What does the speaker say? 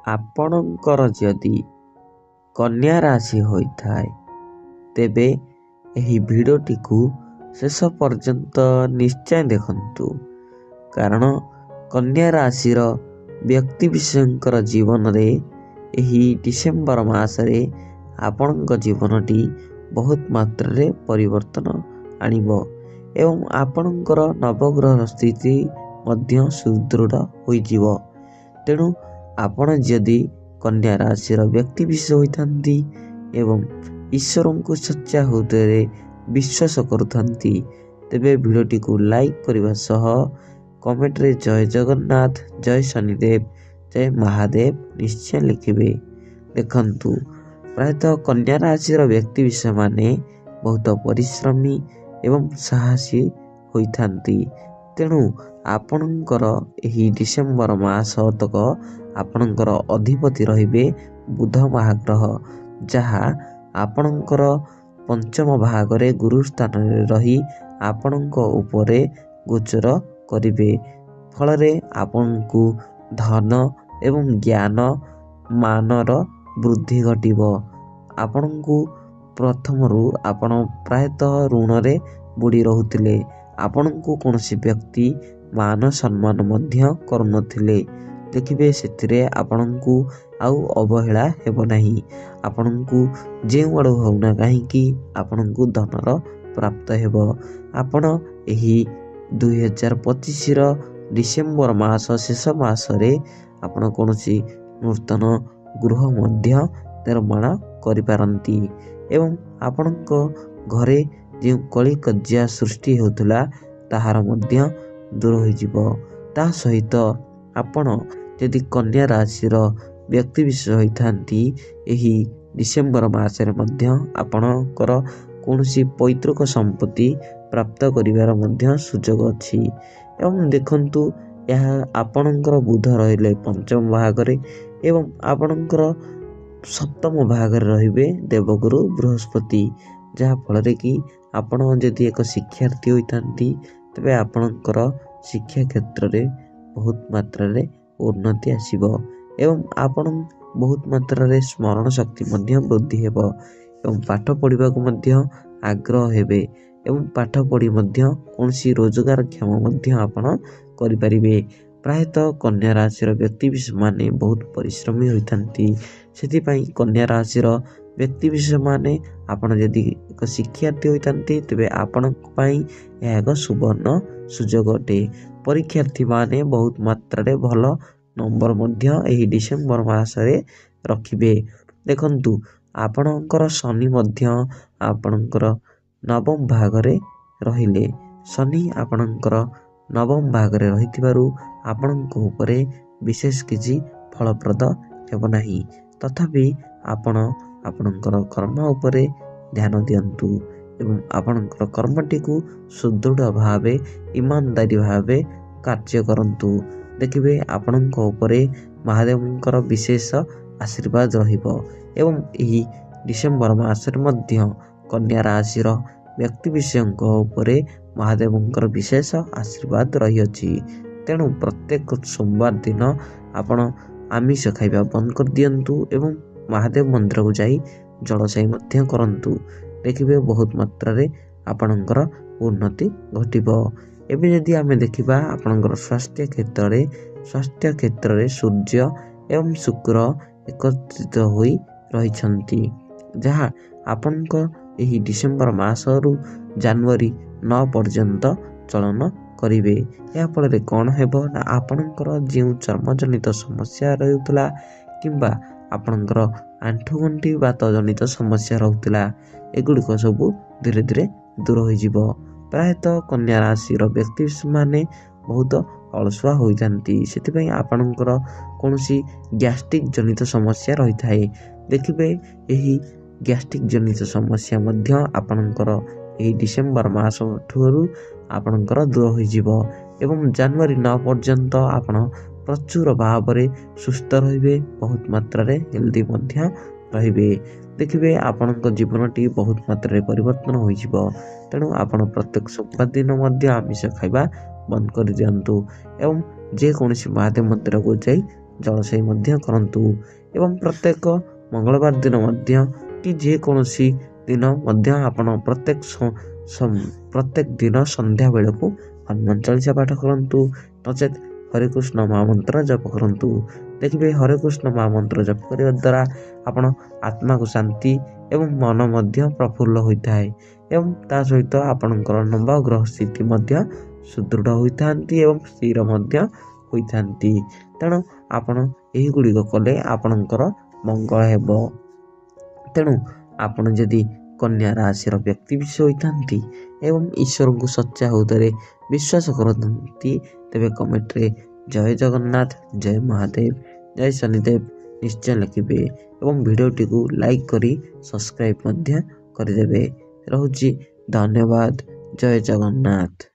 ଆପଣଙ୍କର ଯଦି କନ୍ୟା ରାଶି ହୋଇଥାଏ ତେବେ ଏହି ଭିଡ଼ିଓଟିକୁ ଶେଷ ପର୍ଯ୍ୟନ୍ତ ନିଶ୍ଚୟ ଦେଖନ୍ତୁ, କାରଣ କନ୍ୟା ରାଶିର ବ୍ୟକ୍ତିବିଶେଷଙ୍କର ଜୀବନରେ ଏହି ଡିସେମ୍ବର ମାସରେ ଆପଣଙ୍କ ଜୀବନଟି ବହୁତ ମାତ୍ରାରେ ପରିବର୍ତ୍ତନ ଆଣିବ ଏବଂ ଆପଣଙ୍କର ନବଗ୍ରହର ସ୍ଥିତି ମଧ୍ୟ ସୁଦୃଢ଼ ହୋଇଯିବ। ତେଣୁ ଆପଣ ଯଦି କନ୍ୟା ରାଶିର ବ୍ୟକ୍ତିବିଶେଷ ହୋଇଥାନ୍ତି ଏବଂ ଈଶ୍ୱରଙ୍କୁ ସଚ୍ଚା ହୃଦୟରେ ବିଶ୍ୱାସ କରୁଥାନ୍ତି ତେବେ ଭିଡ଼ିଓଟିକୁ ଲାଇକ୍ କରିବା ସହ କମେଣ୍ଟରେ ଜୟ ଜଗନ୍ନାଥ, ଜୟ ଶନିଦେବ, ଜୟ ମହାଦେବ ନିଶ୍ଚୟ ଲେଖିବେ। ଦେଖନ୍ତୁ, ପ୍ରାୟତଃ କନ୍ୟା ରାଶିର ବ୍ୟକ୍ତିବିଶେଷମାନେ ବହୁତ ପରିଶ୍ରମୀ ଏବଂ ସାହସୀ ହୋଇଥାନ୍ତି। ତେଣୁ ଆପଣଙ୍କର ଏହି ଡିସେମ୍ବର ମାସତକ ଆପଣଙ୍କର ଅଧିପତି ରହିବେ ବୁଧ ମହାଗ୍ରହ, ଯାହା ଆପଣଙ୍କର ପଞ୍ଚମ ଭାଗରେ ଗୁରୁ ସ୍ଥାନରେ ରହି ଆପଣଙ୍କ ଉପରେ ଗୋଚର କରିବେ। ଫଳରେ ଆପଣଙ୍କୁ ଧନ ଏବଂ ଜ୍ଞାନ ମାନର ବୃଦ୍ଧି ଘଟିବ। ଆପଣଙ୍କୁ ପ୍ରଥମରୁ ଆପଣ ପ୍ରାୟତଃ ଋଣରେ ବୁଡ଼ି ରହୁଥିଲେ। ଆପଣଙ୍କୁ କୌଣସି ବ୍ୟକ୍ତି ମାନ ସମ୍ମାନ ମଧ୍ୟ କରୁନଥିଲେ। ଦେଖିବେ ସେଥିରେ ଆପଣଙ୍କୁ ଆଉ ଅବହେଳା ହେବ ନାହିଁ। ଆପଣଙ୍କୁ ଯେଉଁଆଡ଼ୁ ହେଉନା କାହିଁକି ଆପଣଙ୍କୁ ଧନର ପ୍ରାପ୍ତ ହେବ। ଆପଣ ଏହି 2025ର ଡିସେମ୍ବର ମାସ ଶେଷ ମାସରେ ଆପଣ କୌଣସି ନୂତନ ଗୃହ ମଧ୍ୟ ନିର୍ମାଣ କରିପାରନ୍ତି ଏବଂ ଆପଣଙ୍କ ଘରେ ଯେଉଁ କଳିକଜିଆ ସୃଷ୍ଟି ହେଉଥିଲା ତାହାର ମଧ୍ୟ ଦୂର ହୋଇଯିବ। ତା ସହିତ ଆପଣ ଯଦି କନ୍ୟା ରାଶିର ବ୍ୟକ୍ତିବିଶେଷ ହୋଇଥାନ୍ତି ଏହି ଡିସେମ୍ବର ମାସରେ ମଧ୍ୟ ଆପଣଙ୍କର କୌଣସି ପୈତୃକ ସମ୍ପତ୍ତି ପ୍ରାପ୍ତ କରିବାର ମଧ୍ୟ ସୁଯୋଗ ଅଛି। ଏବଂ ଦେଖନ୍ତୁ, ଏହା ଆପଣଙ୍କର ବୁଧ ରହିଲେ ପଞ୍ଚମ ଭାଗରେ ଏବଂ ଆପଣଙ୍କର ସପ୍ତମ ଭାଗରେ ରହିବେ ଦେବଗୁରୁ ବୃହସ୍ପତି, ଯାହାଫଳରେ କି ଆପଣ ଯଦି ଏକ ଶିକ୍ଷାର୍ଥୀ ହୋଇଥାନ୍ତି ତେବେ ଆପଣଙ୍କର ଶିକ୍ଷା କ୍ଷେତ୍ରରେ ବହୁତ ମାତ୍ରାରେ ଉନ୍ନତି ଆସିବ ଏବଂ ଆପଣ ବହୁତ ମାତ୍ରାରେ ସ୍ମରଣ ଶକ୍ତି ମଧ୍ୟ ବୃଦ୍ଧି ହେବ ଏବଂ ପାଠ ପଢ଼ିବାକୁ ମଧ୍ୟ ଆଗ୍ରହ ହେବେ ଏବଂ ପାଠ ପଢ଼ି ମଧ୍ୟ କୌଣସି ରୋଜଗାରକ୍ଷମ ମଧ୍ୟ ଆପଣ କରିପାରିବେ। ପ୍ରାୟତଃ କନ୍ୟା ରାଶିର ବ୍ୟକ୍ତିବିଶେଷମାନେ ବହୁତ ପରିଶ୍ରମୀ ହୋଇଥାନ୍ତି। ସେଥିପାଇଁ କନ୍ୟା ରାଶିର ବ୍ୟକ୍ତିବିଶେଷମାନେ ଆପଣ ଯଦି ଏକ ଶିକ୍ଷାର୍ଥୀ ହୋଇଥାନ୍ତି ତେବେ ଆପଣଙ୍କ ପାଇଁ ଏହା ଏକ ସୁବର୍ଣ୍ଣ ସୁଯୋଗ ଅଟେ। ପରୀକ୍ଷାର୍ଥୀମାନେ ବହୁତ ମାତ୍ରାରେ ଭଲ ନମ୍ବର ମଧ୍ୟ ଏହି ଡିସେମ୍ବର ମାସରେ ରଖିବେ। ଦେଖନ୍ତୁ, ଆପଣଙ୍କର ଶନି ମଧ୍ୟ ଆପଣଙ୍କର ନବମ ଭାଗରେ ରହିଲେ। ଶନି ଆପଣଙ୍କର ନବମ ଭାଗରେ ରହିଥିବାରୁ ଆପଣଙ୍କ ଉପରେ ବିଶେଷ କିଛି ଫଳପ୍ରଦ ହେବ ନାହିଁ। ତଥାପି ଆପଣ ଆପଣଙ୍କର କର୍ମ ଉପରେ ଧ୍ୟାନ ଦିଅନ୍ତୁ ଏବଂ ଆପଣଙ୍କର କର୍ମଟିକୁ ସୁଦୃଢ଼ ଭାବେ ଇମାନଦାରୀ ଭାବେ କାର୍ଯ୍ୟ କରନ୍ତୁ। ଦେଖିବେ ଆପଣଙ୍କ ଉପରେ ମହାଦେବଙ୍କର ବିଶେଷ ଆଶୀର୍ବାଦ ରହିବ ଏବଂ ଏହି ଡିସେମ୍ବର ମାସରେ ମଧ୍ୟ କନ୍ୟା ରାଶିର ବ୍ୟକ୍ତିବିଶେଷଙ୍କ ଉପରେ ମହାଦେବଙ୍କର ବିଶେଷ ଆଶୀର୍ବାଦ ରହିଅଛି। ତେଣୁ ପ୍ରତ୍ୟେକ ସୋମବାର ଦିନ ଆପଣ ଆମିଷ ଖାଇବା ବନ୍ଦ କରିଦିଅନ୍ତୁ ଏବଂ ମହାଦେବ ମନ୍ଦିରକୁ ଯାଇ ଜଳସାଇ ମଧ୍ୟ କରନ୍ତୁ। ଦେଖିବେ ବହୁତ ମାତ୍ରାରେ ଆପଣଙ୍କର ଉନ୍ନତି ଘଟିବ। ଏବେ ଯଦି ଆମେ ଦେଖିବା ଆପଣଙ୍କର ସ୍ୱାସ୍ଥ୍ୟ କ୍ଷେତ୍ରରେ ସୂର୍ଯ୍ୟ ଏବଂ ଶୁକ୍ର ଏକତ୍ରିତ ହୋଇ ରହିଛନ୍ତି, ଯାହା ଆପଣଙ୍କ ଏହି ଡିସେମ୍ବର ମାସରୁ ଜାନୁଆରୀ 9 ପର୍ଯ୍ୟନ୍ତ ଚଳନ କରିବେ। ଏହାଫଳରେ କ'ଣ ହେବ ନା ଆପଣଙ୍କର ଯେଉଁ ଚର୍ମଜନିତ ସମସ୍ୟା ରହୁଥିଲା କିମ୍ବା ଆପଣଙ୍କର ଆଣ୍ଠୁଗଣ୍ଠି ବାତ ଜନିତ ସମସ୍ୟା ରହୁଥିଲା ଏଗୁଡ଼ିକ ସବୁ ଧୀରେ ଧୀରେ ଦୂର ହୋଇଯିବ। ପ୍ରାୟତଃ କନ୍ୟା ରାଶିର ବ୍ୟକ୍ତିମାନେ ବହୁତ ଅଳସୁଆ ହୋଇଥାନ୍ତି। ସେଥିପାଇଁ ଆପଣଙ୍କର କୌଣସି ଗ୍ୟାଷ୍ଟ୍ରିକ୍ ଜନିତ ସମସ୍ୟା ରହିଥାଏ। ଦେଖିବେ ଏହି ଗ୍ୟାଷ୍ଟ୍ରିକ୍ ଜନିତ ସମସ୍ୟା ମଧ୍ୟ ଆପଣଙ୍କର ଏହି ଡିସେମ୍ବର ମାସ ଠାରୁ ଆପଣଙ୍କର ଦୂର ହୋଇଯିବ ଏବଂ ଜାନୁଆରୀ 9 ପର୍ଯ୍ୟନ୍ତ ଆପଣ ପ୍ରଚୁର ଭାବରେ ସୁସ୍ଥ ରହିବେ, ବହୁତ ମାତ୍ରାରେ ହେଲ୍ଦି ମଧ୍ୟ ରହିବେ। ଦେଖିବେ ଆପଣଙ୍କ ଜୀବନଟି ବହୁତ ମାତ୍ରାରେ ପରିବର୍ତ୍ତନ ହୋଇଯିବ। ତେଣୁ ଆପଣ ପ୍ରତ୍ୟେକ ସୋମବାର ଦିନ ମଧ୍ୟ ଆମିଷ ଖାଇବା ବନ୍ଦ କରିଦିଅନ୍ତୁ ଏବଂ ଯେକୌଣସି ମହାଦେବ ମନ୍ଦିରକୁ ଯାଇ ଜଳସେଇ ମଧ୍ୟ କରନ୍ତୁ ଏବଂ ପ୍ରତ୍ୟେକ ମଙ୍ଗଳବାର ଦିନ ମଧ୍ୟ କି ଯେକୌଣସି ଦିନ ମଧ୍ୟ ଆପଣ ପ୍ରତ୍ୟେକ ଦିନ ସନ୍ଧ୍ୟା ବେଳକୁ ହନୁମାନ ଚାଳିଶା ପାଠ କରନ୍ତୁ, ନଚେତ୍ ହରେକୃଷ୍ଣ ମହାମନ୍ତ୍ର ଜପ କରନ୍ତୁ। ଦେଖିବେ ହରେକୃଷ୍ଣ ମହାମନ୍ତ୍ର ଜପ କରିବା ଦ୍ୱାରା ଆପଣ ଆତ୍ମାକୁ ଶାନ୍ତି ଏବଂ ମନ ମଧ୍ୟ ପ୍ରଫୁଲ୍ଲ ହୋଇଥାଏ ଏବଂ ତା ସହିତ ଆପଣଙ୍କର ନବଗ୍ରହ ସ୍ଥିତି ମଧ୍ୟ ସୁଦୃଢ଼ ହୋଇଥାନ୍ତି ଏବଂ ସ୍ଥିର ମଧ୍ୟ ହୋଇଥାନ୍ତି। ତେଣୁ ଆପଣ ଏହିଗୁଡ଼ିକ କଲେ ଆପଣଙ୍କର ମଙ୍ଗଳ ହେବ। ତେଣୁ ଆପଣ ଯଦି କନ୍ୟା ରାଶିର ବ୍ୟକ୍ତି ବିଶେଷ ହୋଇଥାନ୍ତି ଏବଂ ଈଶ୍ୱରଙ୍କୁ ସଚ୍ଚା ହୃଦୟରେ ବିଶ୍ୱାସ କରନ୍ତି, ତେବେ କମେଣ୍ଟରେ ଜୟ ଜଗନ୍ନାଥ, ଜୟ ମହାଦେବ, ଜୟ ଶନିଦେବ ନିଶ୍ଚୟ ଲେଖିବେ ଏବଂ ଭିଡ଼ିଓଟିକୁ ଲାଇକ୍ କରି ସବସ୍କ୍ରାଇବ୍ ମଧ୍ୟ କରିଦେବେ। ରହୁଛି, ଧନ୍ୟବାଦ, ଜୟ ଜଗନ୍ନାଥ।